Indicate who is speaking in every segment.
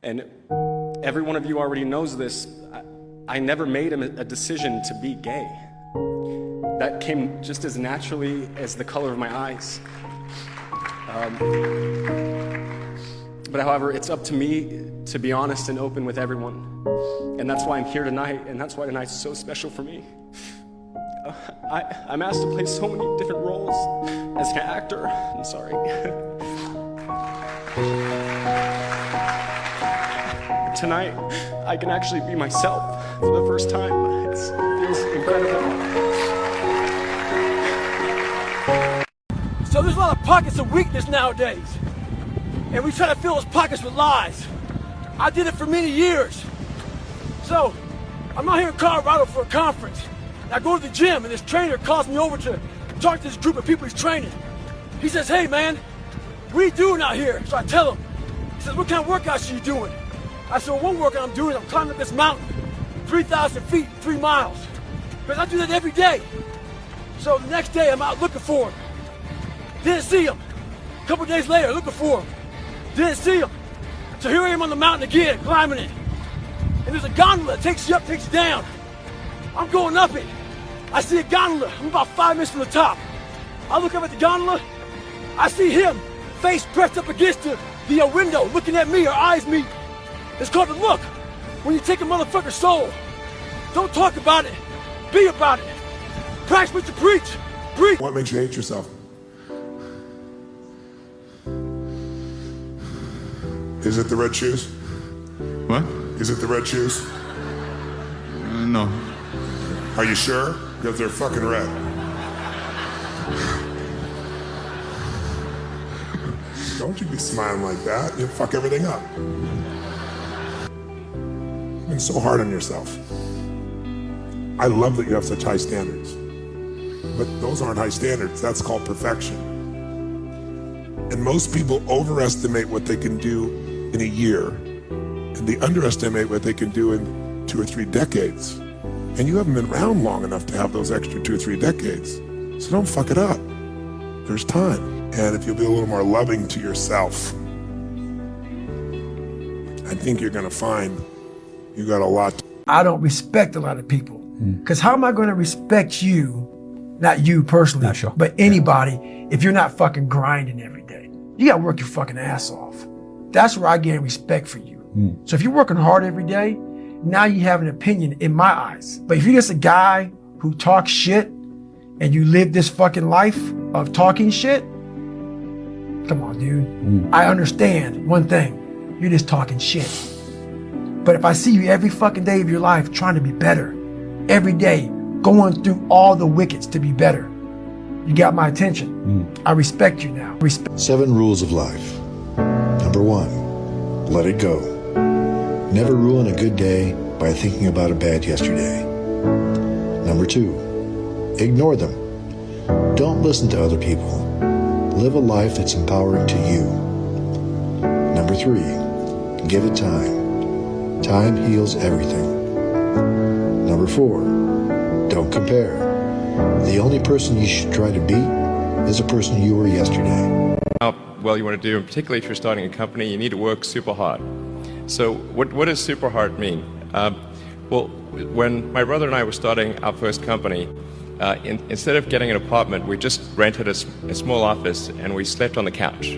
Speaker 1: And every one of you already knows this. I never made a decision to be gay. That came just as naturally as the color of my eyes. But however, it's up to me to be honest and open with everyone. And that's why I'm here tonight, and that's why tonight's so special for me. I'm asked to play so many different roles as an actor. I'm sorry. Tonight, I can actually be myself for the first time. It feels incredible.
Speaker 2: So there's a lot of pockets of weakness nowadays. And we try to fill those pockets with lies. I did it for many years. So, I'm out here in Colorado for a conference. And I go to the gym and this trainer calls me over to talk to this group of people he's training. He says, hey man, what are you doing out here? So I tell him. He says, what kind of workouts are you doing? I said, well, one workout I'm doing is I'm climbing up this mountain, 3,000 feet, 3 miles. Because I do that every day. So the next day I'm out looking for him. Didn't see him. A couple days later, looking for him. Didn't see him. So here I am on the mountain again, climbing it. And there's a gondola that takes you up, takes you down. I'm going up it. I see a gondola. I'm about 5 minutes from the top. I look up at the gondola. I see him, face pressed up against the window, looking at me, our eyes meet. It's called the look. When you take a motherfucker's soul, don't talk about it. Be about it. Practice what you preach. Preach.
Speaker 3: What makes you hate yourself? Is it the red shoes?
Speaker 4: What?
Speaker 3: Is it the red shoes?
Speaker 4: No.
Speaker 3: Are you sure? Because they're fucking red. Don't you be smiling like that. You'll fuck everything up. You've been so hard on yourself. I love that you have such high standards. But those aren't high standards. That's called perfection. And most people overestimate what they can do in a year, and they underestimate what they can do in 2 or 3 decades. And you haven't been around long enough to have those extra 2 or 3 decades. So don't fuck it up. There's time. And if you'll be a little more loving to yourself, I think you're gonna find you got a lot.
Speaker 2: I don't respect a lot of people. Because how am I going to respect you, not you personally,
Speaker 5: Not sure.
Speaker 2: but anybody, if you're not fucking grinding every day? You got to work your fucking ass off. That's where I gain respect for you. So if you're working hard every day, now you have an opinion in my eyes. But if you're just a guy who talks shit and you live this fucking life of talking shit, come on, dude. I understand one thing. You're just talking shit. But if I see you every fucking day of your life trying to be better, every day going through all the wickets to be better, you got my attention. I respect you now.
Speaker 6: 7 rules of life. Number 1, let it go. Never ruin a good day by thinking about a bad yesterday. Number 2, ignore them. Don't listen to other people. Live a life that's empowering to you. Number 3, give it time. Time heals everything. Number 4, don't compare. The only person you should try to beat is the person you were yesterday.
Speaker 7: How well you want to do, and particularly if you're starting a company, you need to work super hard. So what does super hard mean? Well, when my brother and I were starting our first company, instead of getting an apartment, we just rented a small office and we slept on the couch.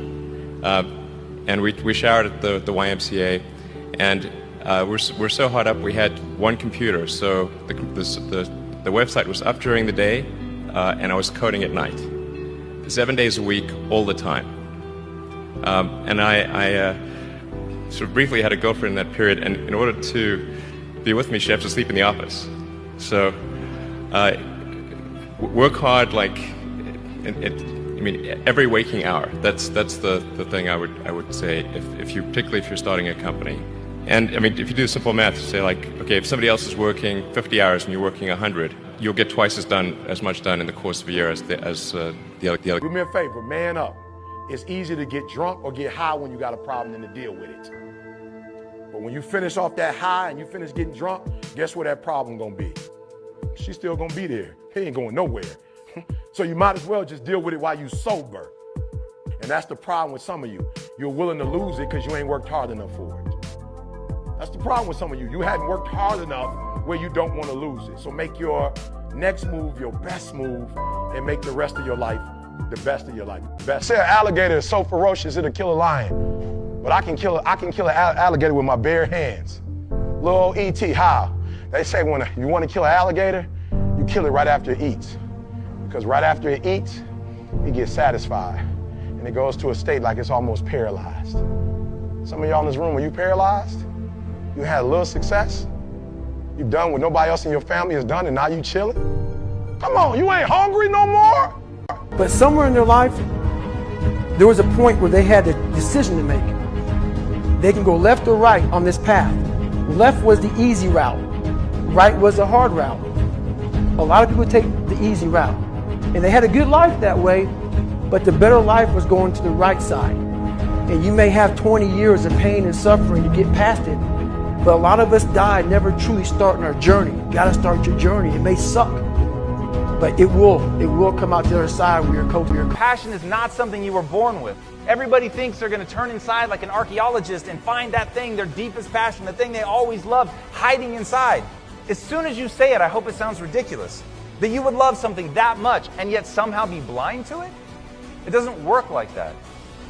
Speaker 7: And we showered at the YMCA, and we're so hot up we had one computer, so the website was up during the day, and I was coding at night, 7 days a week, all the time. And I sort of briefly had a girlfriend in that period, and in order to be with me, she'd have to sleep in the office. So work hard, like every waking hour. That's the thing I would say particularly if you're starting a company. And I mean, if you do simple math, say like, okay, if somebody else is working 50 hours and you're working 100, you'll get twice as much done in the course of a year as the other.
Speaker 8: Do me a favor, man up. It's easy to get drunk or get high when you got a problem than to deal with it. But when you finish off that high and you finish getting drunk, guess where that problem gonna be? She's still gonna be there. He ain't going nowhere. So you might as well just deal with it while you sober. And that's the problem with some of you. You're willing to lose it because you ain't worked hard enough for it. the problem with some of you? You hadn't worked hard enough where you don't want to lose it. So make your next move your best move and make the rest of your life the best of your life. Say an alligator is so ferocious it'll kill a lion, but I can kill an alligator with my bare hands. Little old E.T., how? They say when you want to kill an alligator, you kill it right after it eats. Because right after it eats, it gets satisfied. And it goes to a state like it's almost paralyzed. Some of y'all in this room, are you paralyzed? You had a little success? You done what nobody else in your family has done and now you chilling? Come on, you ain't hungry no more?
Speaker 2: But somewhere in their life, there was a point where they had a decision to make. They can go left or right on this path. Left was the easy route. Right was the hard route. A lot of people take the easy route. And they had a good life that way, but the better life was going to the right side. And you may have 20 years of pain and suffering to get past it, but a lot of us die never truly starting our journey. You gotta start your journey. It may suck, but it will come out the other side where you're coaching.
Speaker 5: Passion is not something you were born with. Everybody thinks they're going to turn inside like an archaeologist and find that thing, their deepest passion, the thing they always loved, hiding inside. As soon as you say it, I hope it sounds ridiculous, that you would love something that much and yet somehow be blind to it. It doesn't work like that.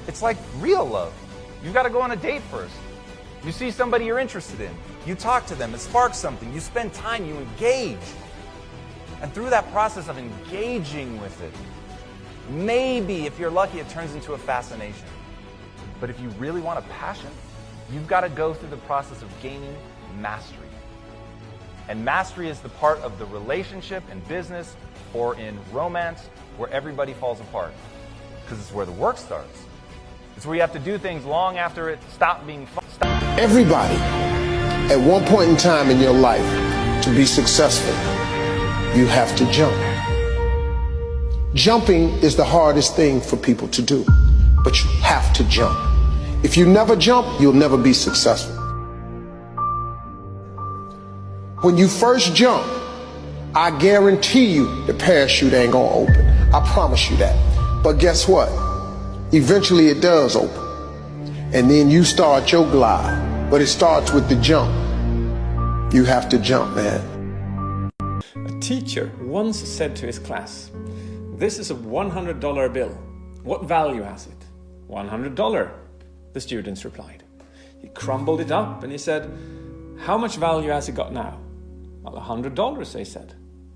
Speaker 5: It's like real love. You've got to go on a date first. You see somebody you're interested in. You talk to them. It sparks something. You spend time. You engage. And through that process of engaging with it, maybe, if you're lucky, it turns into a fascination. But if you really want a passion, you've got to go through the process of gaining mastery. And mastery is the part of the relationship in business or in romance where everybody falls apart. Because it's where the work starts. It's where you have to do things long after it stopped being fun.
Speaker 9: Everybody, at one point in time in your life, to be successful, you have to jump. Jumping is the hardest thing for people to do, but you have to jump. If you never jump, you'll never be successful. When you first jump, I guarantee you the parachute ain't gonna open. I promise you that. But guess what? Eventually it does open. And then you start your glide, but it starts with the jump. You have to jump, man.
Speaker 10: A teacher once said to his class, "This is a $100 bill. What value has it?" $100, the students replied. He crumbled it up and he said, "How much value has it got now?" "Well, $100, they said.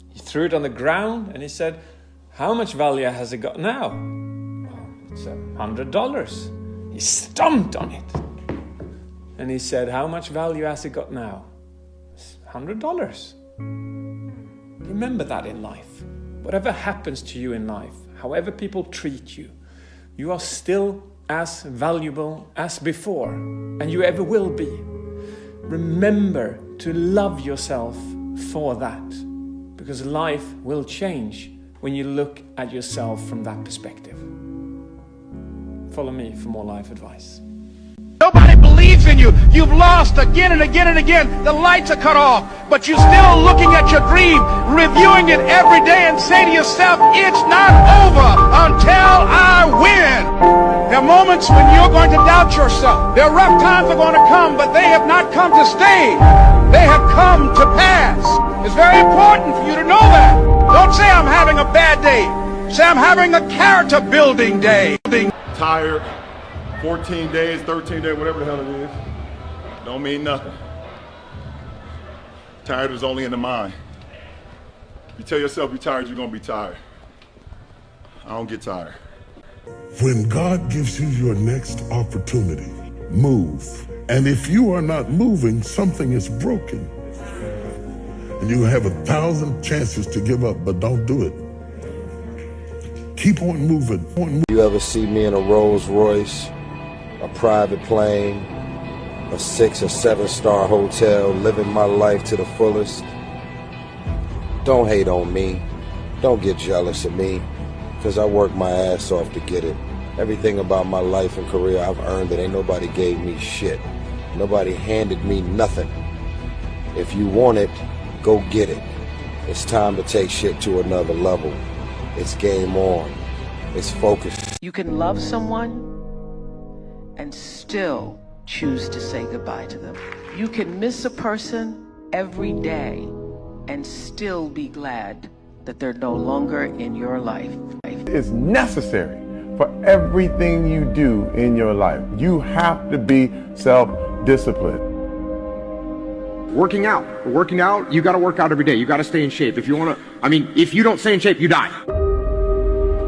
Speaker 10: He threw it on the ground and he said, "How much value has it got now?" "Well, it's $100. He stomped on it and he said, "How much value has it got now?" "It's $100. Remember that in life. Whatever happens to you in life, however people treat you, you are still as valuable as before, and you ever will be. Remember to love yourself for that, because life will change when you look at yourself from that perspective. Follow me for more life advice.
Speaker 11: Nobody believes in you. You've lost again and again and again. The lights are cut off, but you're still looking at your dream, reviewing it every day and say to yourself, it's not over until I win. There are moments when you're going to doubt yourself. There are rough times are going to come, but they have not come to stay. They have come to pass. It's very important for you to know that. Don't say I'm having a bad day. Say I'm having a character building day.
Speaker 12: Tired, 14 days, 13 days, whatever the hell it is, don't mean nothing. Tired is only in the mind. You tell yourself you're tired, you're gonna be tired. I don't get tired.
Speaker 3: When God gives you your next opportunity, move. And if you are not moving, something is broken. And you have 1,000 chances to give up, but don't do it. Keep on moving.
Speaker 9: You ever see me in a Rolls Royce, a private plane, a 6 or 7 star hotel, living my life to the fullest? Don't hate on me. Don't get jealous of me, because I work my ass off to get it. Everything about my life and career, I've earned it. Ain't nobody gave me shit. Nobody handed me nothing. If you want it, go get it. It's time to take shit to another level. It's game on. It's focused.
Speaker 13: You can love someone and still choose to say goodbye to them. You can miss a person every day and still be glad that they're no longer in your life.
Speaker 8: It's necessary for everything you do in your life. You have to be self-disciplined.
Speaker 14: Working out, you got to work out every day. You got to stay in shape. If you want to, if you don't stay in shape, you die.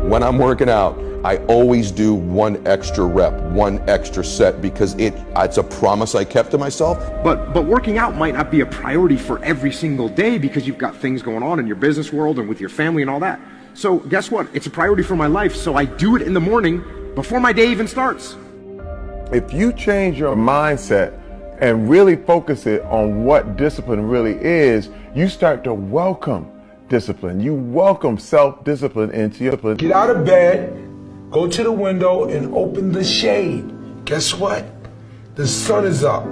Speaker 15: When I'm working out, I always do one extra rep, one extra set, because it's a promise I kept to myself.
Speaker 14: But working out might not be a priority for every single day because you've got things going on in your business world and with your family and all that. So guess what? It's a priority for my life, so I do it in the morning before my day even starts.
Speaker 8: If you change your mindset and really focus it on what discipline really is, you start to welcome discipline. You welcome self-discipline into your discipline.
Speaker 16: Get out of bed, go to the window and open the shade. Guess what? The sun is up.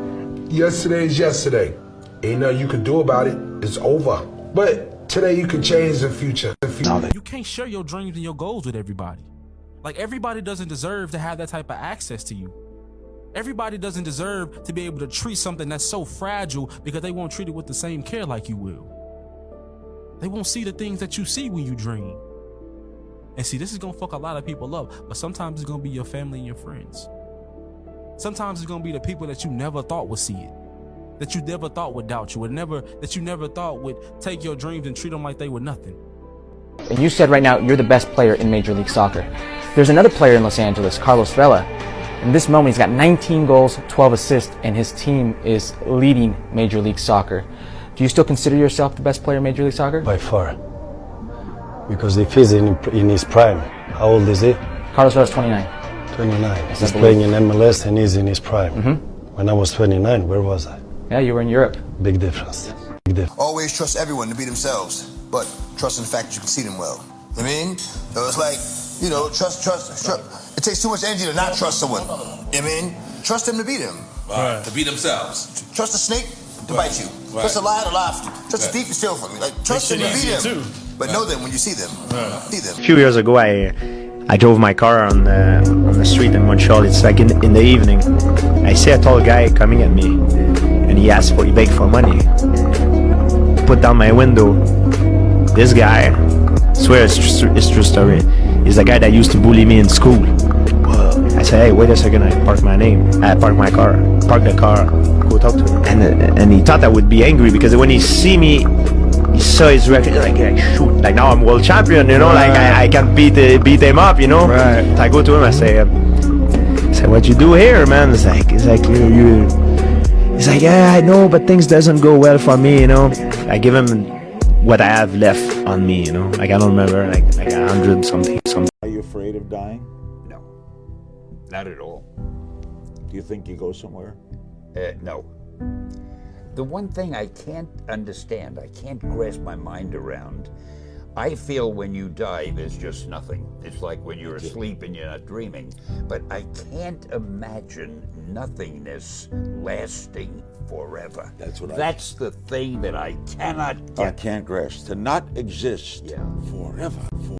Speaker 16: Yesterday is yesterday. Ain't nothing you can do about it. It's over. But today you can change the future.
Speaker 17: You can't share your dreams and your goals with everybody. Like, everybody doesn't deserve to have that type of access to you. Everybody doesn't deserve to be able to treat something that's so fragile because they won't treat it with the same care like you will. They won't see the things that you see when you dream. And see, this is gonna fuck a lot of people up, but sometimes it's gonna be your family and your friends. Sometimes it's gonna be the people that you never thought would see it, that you never thought would doubt you, that you never thought would take your dreams and treat them like they were nothing.
Speaker 18: And you said right now you're the best player in Major League Soccer. There's another player in Los Angeles, Carlos Vela. In this moment, he's got 19 goals, 12 assists, and his team is leading Major League Soccer. Do you still consider yourself the best player in Major League Soccer?
Speaker 19: By far. Because if he's in his prime, how old is he?
Speaker 18: Carlos Vela's 29.
Speaker 19: 29.
Speaker 18: Yes,
Speaker 19: he's playing in MLS and he's in his prime.
Speaker 18: Mm-hmm.
Speaker 19: When I was 29, where was I?
Speaker 18: Yeah, you were in Europe.
Speaker 19: Big difference. Big difference.
Speaker 20: Always trust everyone to be themselves, but trust in the fact that you can see them well. You know what I mean? So it's like, trust. It takes too much energy to not trust someone. You know what I mean? Trust them to be them.
Speaker 21: Right. To be themselves.
Speaker 20: Trust a snake to bite you. Right. Trust a lion to laugh. Trust a thief to steal from you. Like, trust them to be them. But know them when you see them. See them.
Speaker 22: A few years ago, I drove my car on the street in Montreal. It's like in the evening. I see a tall guy coming at me, and he begged for money. Put down my window. This guy, I swear it's true story. He's the guy that used to bully me in school. I said, hey, wait a second. I parked my car, park the car, go talk to him. And he thought I would be angry because when he see me, he saw his reaction, like shoot, like now I'm world champion, like I can beat him up, Right. I go to him, I say, what you do here, man? He's like, He's like, yeah, I know, but things doesn't go well for me, I give him what I have left on me, like I don't remember, like 100 something.
Speaker 23: Are you afraid of dying?
Speaker 24: No, not at all.
Speaker 23: Do you think you go somewhere?
Speaker 24: No. The one thing I can't understand, I can't grasp my mind around, I feel when you die, there's just nothing. It's like when you're asleep and you're not dreaming. But I can't imagine nothingness lasting forever. That's the thing that I cannot get.
Speaker 23: I can't grasp. To not exist forever.